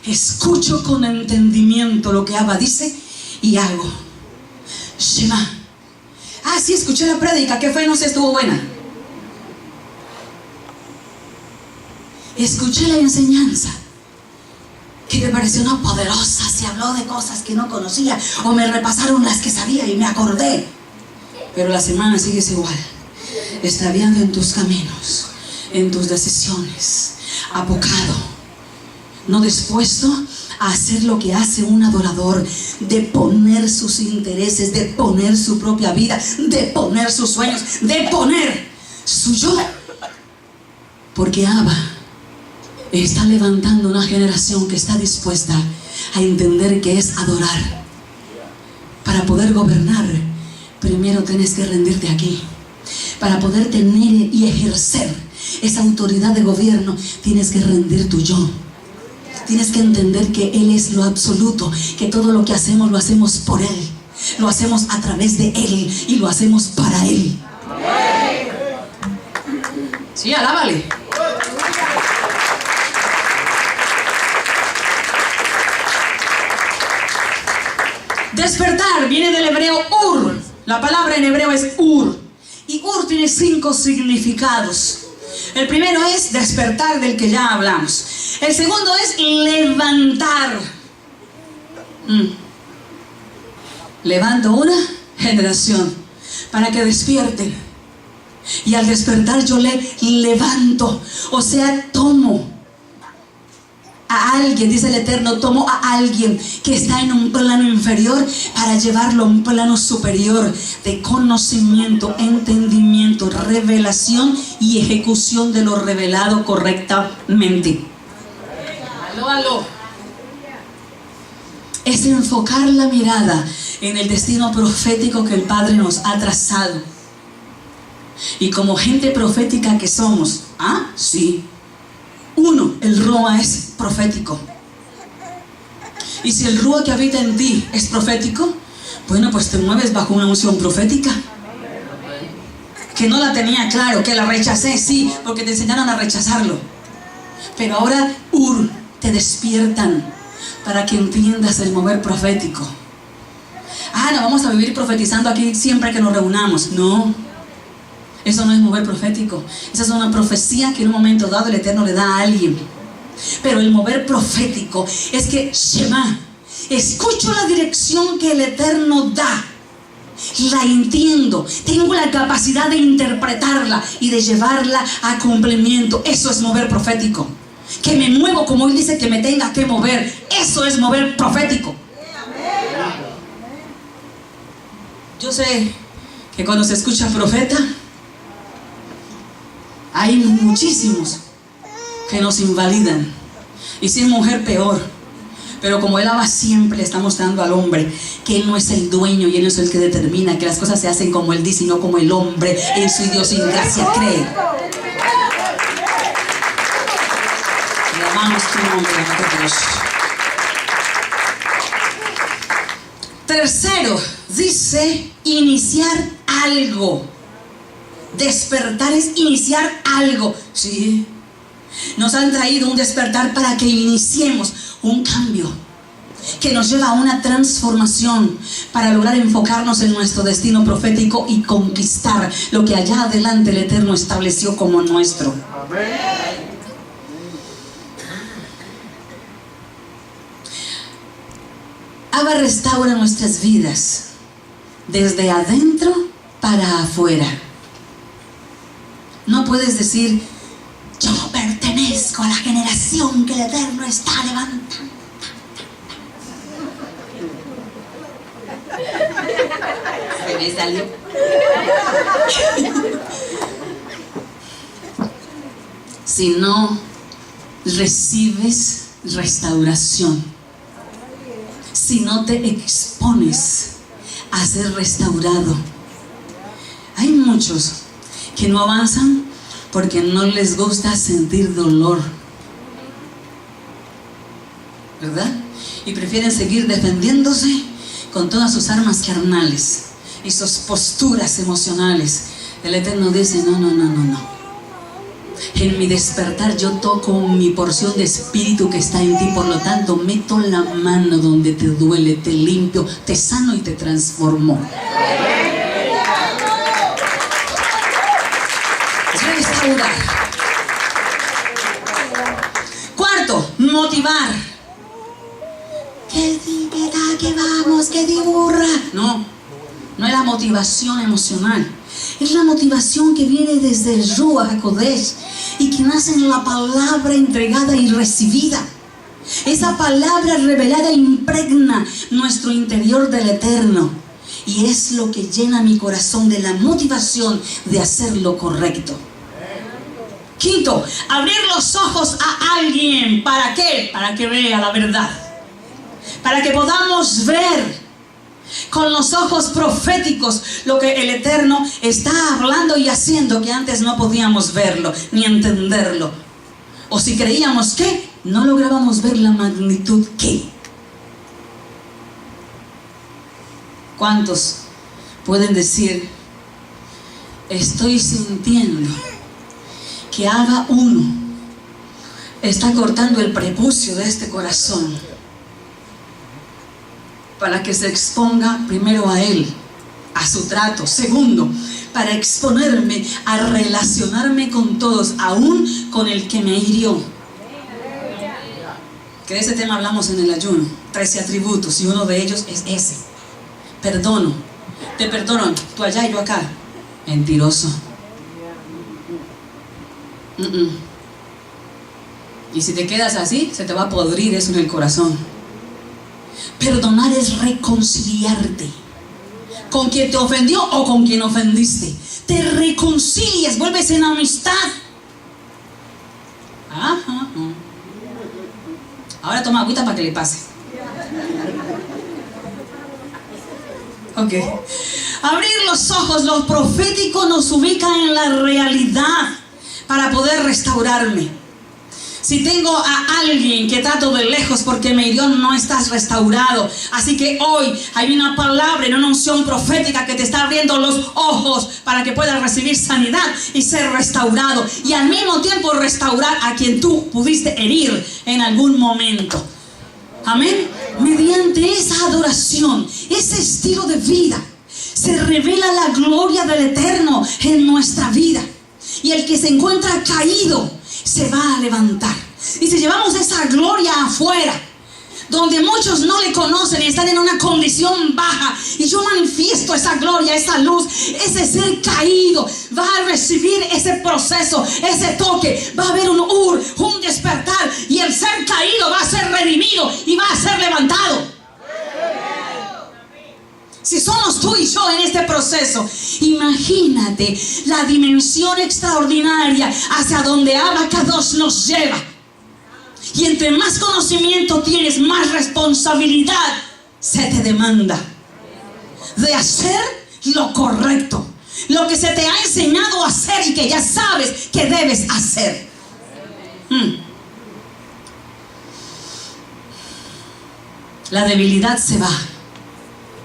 Escucho con entendimiento lo que Abba dice y hago. Shema. Ah, sí, escuché la prédica. ¿Qué fue? No sé, estuvo buena. Escuché la enseñanza. Que me pareció una poderosa. Se habló de cosas que no conocía. O me repasaron las que sabía y me acordé. Pero la semana sigues igual. Extraviando en tus caminos, en tus decisiones. Abocado. No dispuesto a hacer lo que hace un adorador, de poner sus intereses, de poner su propia vida, de poner sus sueños, de poner su yo. Porque Abba está levantando una generación que está dispuesta a entender que es adorar. Para poder gobernar, primero tienes que rendirte aquí. Para poder tener y ejercer esa autoridad de gobierno, tienes que rendir tu yo. Tienes que entender que Él es lo absoluto, que todo lo que hacemos lo hacemos por Él, lo hacemos a través de Él y lo hacemos para Él. Sí, alábale. Despertar viene del hebreo ur. La palabra en hebreo es ur. Y ur tiene 5 significados. El primero es despertar, del que ya hablamos. El segundo es levantar. Levanto una generación para que despierten. Y al despertar yo le levanto. O sea, tomo a alguien, dice el Eterno, tomo a alguien que está en un plano inferior para llevarlo a un plano superior de conocimiento, entendimiento, revelación y ejecución de lo revelado correctamente. Aló. Es enfocar la mirada en el destino profético que el Padre nos ha trazado. Y como gente profética que somos, sí. Uno, el Ruach es profético. Y si el Ruach que habita en ti es profético, bueno, pues te mueves bajo una unción profética. Que no la tenía claro, que la rechacé, sí, porque te enseñaron a rechazarlo. Pero ahora, te despiertan para que entiendas el mover profético. No vamos a vivir profetizando aquí siempre que nos reunamos. No. Eso no es mover profético. Esa es una profecía que en un momento dado el Eterno le da a alguien. Pero el mover profético es que Shema, escucho la dirección que el Eterno da, la entiendo, tengo la capacidad de interpretarla y de llevarla a cumplimiento. Eso es mover profético. Que me muevo como Él dice que me tenga que mover. Eso es mover profético. Yo sé que cuando se escucha profeta, hay muchísimos que nos invalidan. Y si es mujer, peor. Pero como el Abba siempre le está mostrando al hombre que Él no es el dueño y Él no es el que determina, que las cosas se hacen como Él dice y no como el hombre en su idiosincrasia cree. Le amamos tu nombre, amado Dios. Tercero, dice iniciar algo. Despertar es iniciar algo. Sí. Nos han traído un despertar para que iniciemos un cambio. que nos lleva a una transformación para lograr enfocarnos en nuestro destino profético y conquistar lo que allá adelante el Eterno estableció como nuestro. Amén. Abba restaura nuestras vidas desde adentro para afuera. No puedes decir: yo pertenezco a la generación que el Eterno está levantando. Se me salió. Si no recibes restauración, si no te expones a ser restaurado, hay muchos que no avanzan porque no les gusta sentir dolor, ¿verdad? Y prefieren seguir defendiéndose con todas sus armas carnales y sus posturas emocionales. El Eterno dice: no. En mi despertar yo toco mi porción de espíritu que está en ti, por lo tanto meto la mano donde te duele, te limpio, te sano y te transformo. Restaurar. Cuarto, motivar. Que vamos, que diburra. No es la motivación emocional. Es la motivación que viene desde el Ruach HaKodesh y que nace en la palabra entregada y recibida. Esa palabra revelada impregna nuestro interior del Eterno y es lo que llena mi corazón de la motivación de hacer lo correcto. Quinto, abrir los ojos a alguien. ¿Para qué? Para que vea la verdad. Para que podamos ver con los ojos proféticos lo que el Eterno está hablando y haciendo, que antes no podíamos verlo ni entenderlo. O si creíamos que no lográbamos ver la magnitud que. ¿Cuántos pueden decir: estoy sintiendo que haga uno está cortando el prepucio de este corazón para que se exponga primero a él, a su trato? Segundo, para exponerme a relacionarme con todos, aún con el que me hirió. Que de ese tema hablamos en el ayuno. 13 atributos y uno de ellos es ese: perdono. Te perdono, tú allá y yo acá. Mentiroso. Y si te quedas así, se te va a podrir eso en el corazón. Perdonar es reconciliarte con quien te ofendió o con quien ofendiste. Te reconcilias, vuelves en amistad. Ajá. Ahora toma agüita para que le pase. Ok. Abrir los ojos, lo profético nos ubica en la realidad para poder restaurarme. Si tengo a alguien que trato de lejos porque me hirió, no estás restaurado. Así que hoy hay una palabra y una unción profética que te está abriendo los ojos para que puedas recibir sanidad y ser restaurado. Y al mismo tiempo restaurar a quien tú pudiste herir en algún momento. Amén. Mediante esa adoración, ese estilo de vida, se revela la gloria del Eterno en nuestra vida. Y el que se encuentra caído se va a levantar. Y si llevamos esa gloria afuera, donde muchos no le conocen y están en una condición baja, y yo manifiesto esa gloria, esa luz, ese ser caído va a recibir ese proceso, ese toque. Va a haber un despertar, y el ser caído va a ser redimido y va a ser levantado. Si somos tú y yo en este proceso, imagínate la dimensión extraordinaria hacia donde Abba Kadosh nos lleva. Y entre más conocimiento tienes, más responsabilidad se te demanda de hacer lo correcto, lo que se te ha enseñado a hacer y que ya sabes que debes hacer. La debilidad se va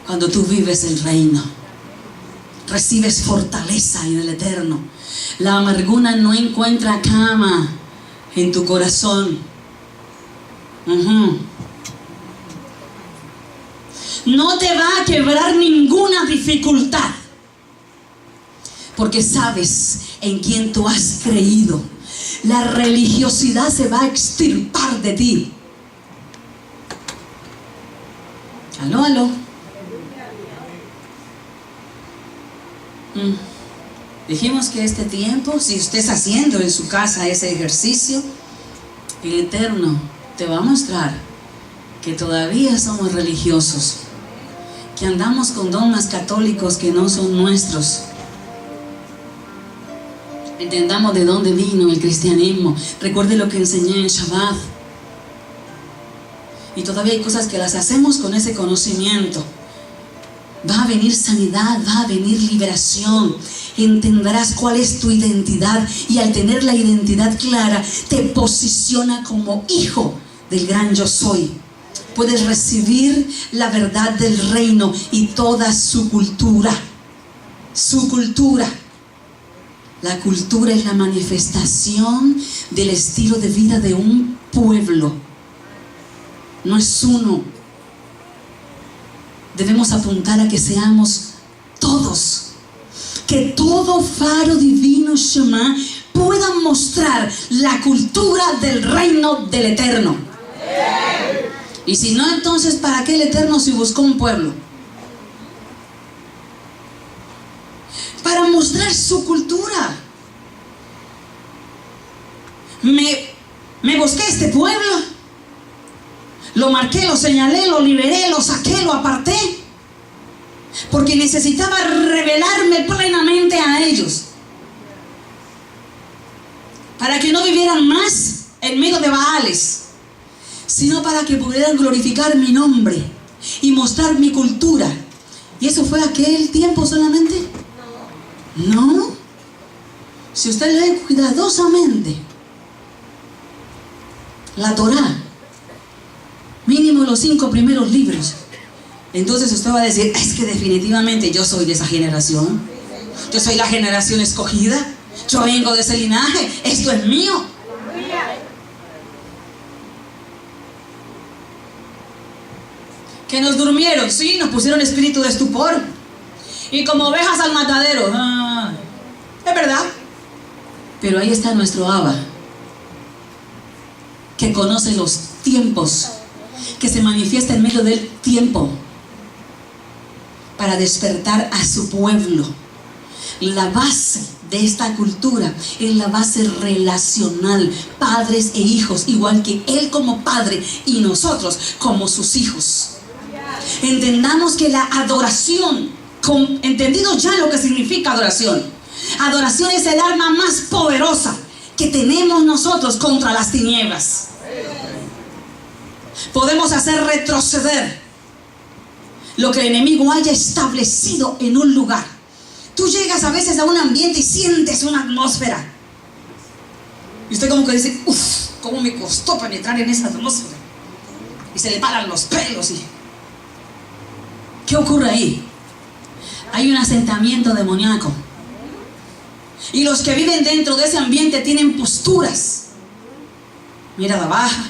cuando tú vives el reino. Recibes fortaleza en el Eterno. La amargura no encuentra cama en tu corazón. No te va a quebrar ninguna dificultad, porque sabes en quién tú has creído. La religiosidad se va a extirpar de ti. Aló, aló. Dijimos que este tiempo, si usted está haciendo en su casa ese ejercicio, el Eterno te va a mostrar que todavía somos religiosos, que andamos con dogmas católicos que no son nuestros. Entendamos de dónde vino el cristianismo. Recuerde lo que enseñé en Shabbat. Y todavía hay cosas que las hacemos con ese conocimiento. Va a venir sanidad, va a venir liberación. Entenderás cuál es tu identidad, y al tener la identidad clara te posiciona como hijo del gran yo soy. Puedes recibir la verdad del reino y toda su cultura. Su cultura. La cultura es la manifestación del estilo de vida de un pueblo. No es uno. Debemos apuntar a que seamos todos. Que todo faro divino Shema pueda mostrar la cultura del reino del Eterno. Y si no, entonces ¿para qué el Eterno si buscó un pueblo? Para mostrar su cultura. Me busqué este pueblo, lo marqué, lo señalé, lo liberé, lo saqué, lo aparté, porque necesitaba revelarme plenamente a ellos, para que no vivieran más en medio de Baales, sino para que pudieran glorificar mi nombre y mostrar mi cultura. ¿Y eso fue aquel tiempo solamente? No. Si usted lee cuidadosamente la Torá, mínimo los 5 primeros libros, entonces usted va a decir: es que definitivamente yo soy de esa generación. Yo soy la generación escogida. Yo vengo de ese linaje. Esto es mío. Que nos durmieron, sí, nos pusieron espíritu de estupor y como ovejas al matadero. Es verdad. Pero ahí está nuestro Abba, que conoce los tiempos, que se manifiesta en medio del tiempo para despertar a su pueblo. La base de esta cultura es la base relacional, padres e hijos, igual que Él como padre y nosotros como sus hijos. Entendamos que la adoración, entendido ya lo que significa adoración, adoración es el arma más poderosa que tenemos nosotros contra las tinieblas. Podemos hacer retroceder lo que el enemigo haya establecido en un lugar. Tú llegas a veces a un ambiente y sientes una atmósfera, y usted como que dice: uff, cómo me costó penetrar en esa atmósfera, y se le paran los pelos. Y ¿qué ocurre ahí? Hay un asentamiento demoníaco, y los que viven dentro de ese ambiente tienen posturas, mirada baja,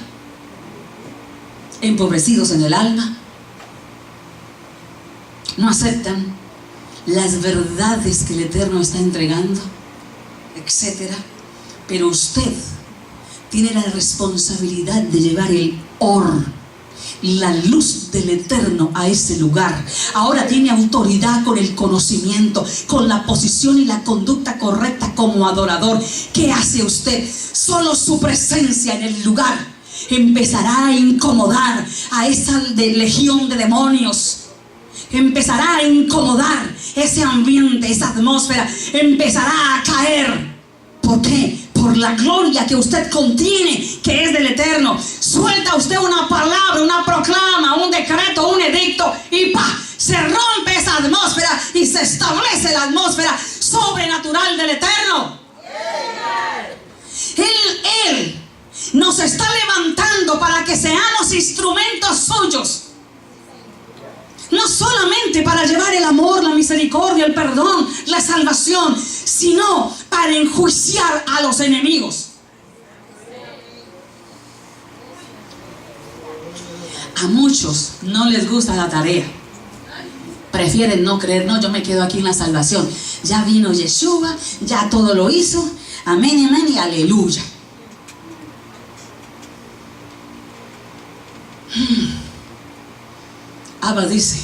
empobrecidos en el alma, no aceptan las verdades que el Eterno está entregando, etc. Pero usted tiene la responsabilidad de llevar el or, la luz del Eterno, a ese lugar. Ahora tiene autoridad con el conocimiento, con la posición y la conducta correcta como adorador. ¿Qué hace usted? Solo su presencia en el lugar empezará a incomodar a esa legión de demonios. Empezará a incomodar ese ambiente, esa atmósfera. Empezará a caer. ¿Por qué? Por la gloria que usted contiene, que es del Eterno. Suelta usted una palabra, una proclama, un decreto, un edicto, y ¡pa! Se rompe esa atmósfera y se establece la atmósfera sobrenatural del Eterno. Él nos está levantando para que seamos instrumentos suyos. No solamente para llevar el amor, la misericordia, el perdón, la salvación, sino para enjuiciar a los enemigos. A muchos no les gusta la tarea. prefieren no creer. No, yo me quedo aquí en la salvación. Ya vino Yeshua, ya todo lo hizo. Amén, amén y aleluya. Abba dice: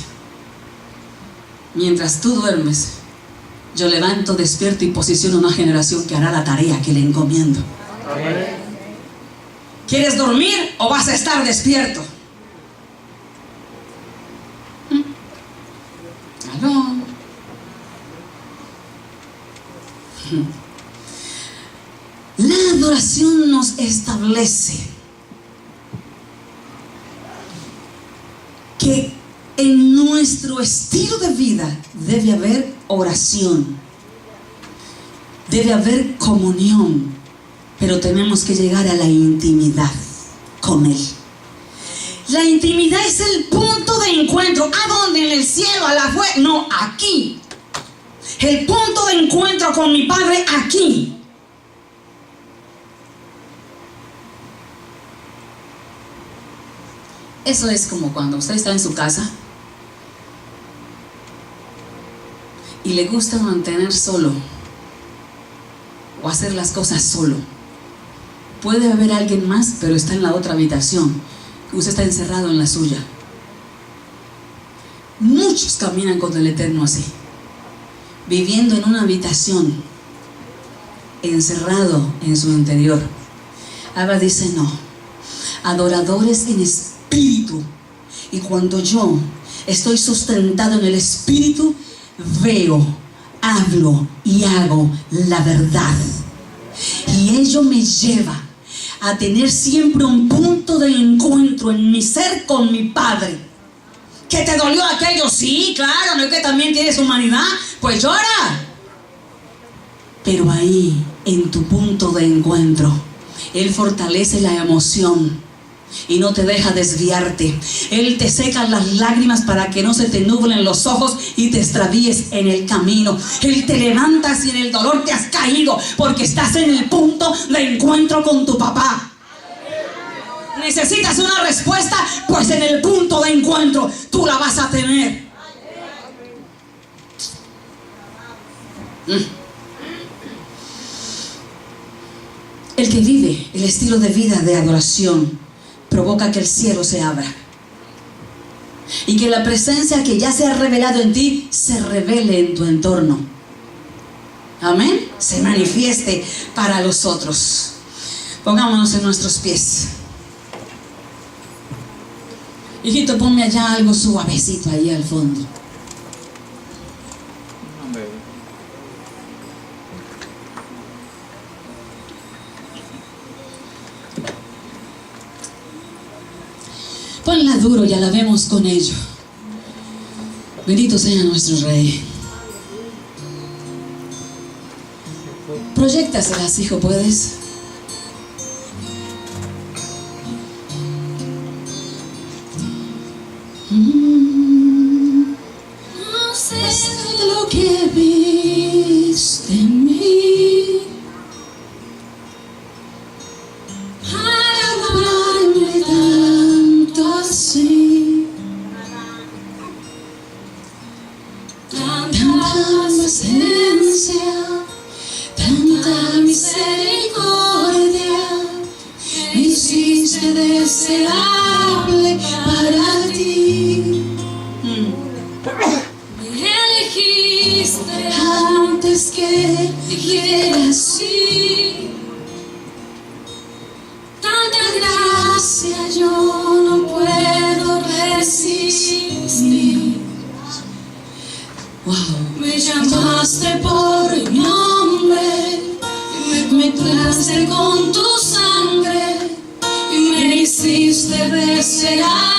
mientras tú duermes, yo levanto, despierto y posiciono una generación que hará la tarea que le encomiendo. Amén. ¿Quieres dormir o vas a estar despierto? ¿Aló? La adoración nos establece que en nuestro estilo de vida debe haber oración, debe haber comunión, pero tenemos que llegar a la intimidad con Él. La intimidad es el punto de encuentro. ¿A dónde? ¿En el cielo? ¿A la fuera? No, aquí. El punto de encuentro con mi Padre aquí. Eso es como cuando usted está en su casa y le gusta mantener solo o hacer las cosas solo. Puede haber alguien más, pero está en la otra habitación. Usted está encerrado en la suya. Muchos caminan con el Eterno así, viviendo en una habitación, encerrado en su interior. Abba dice: no, adoradores en espíritu. Y cuando yo estoy sustentado en el espíritu, veo, hablo y hago la verdad. Y ello me lleva a tener siempre un punto de encuentro en mi ser con mi Padre. ¿Que te dolió aquello? Sí, claro, no es que también tienes humanidad, pues llora. Pero ahí, en tu punto de encuentro, Él fortalece la emoción y no te deja desviarte. Él te seca las lágrimas para que no se te nublen los ojos y te extravíes en el camino. Él te levanta si en el dolor te has caído, porque estás en el punto de encuentro con tu papá. Necesitas una respuesta, pues en el punto de encuentro tú la vas a tener. El que vive el estilo de vida de adoración provoca que el cielo se abra y que la presencia que ya se ha revelado en ti se revele en tu entorno. Amén. Se manifieste para los otros. Pongámonos en nuestros pies. Hijito, ponme allá algo suavecito ahí al fondo. Ponla duro y alabemos con ello. Bendito sea nuestro Rey. Proyéctaselas, hijo, ¿puedes? No sé lo que viste en mí, para adorarme tanto así, tanta presencia, tanta misericordia, me hiciste deseable para ti. Me elegiste antes que dijera sí. Tanta gracia yo no puedo resistir. Wow. Me llamaste por mi nombre, y me mezclaste con tu sangre y me hiciste desear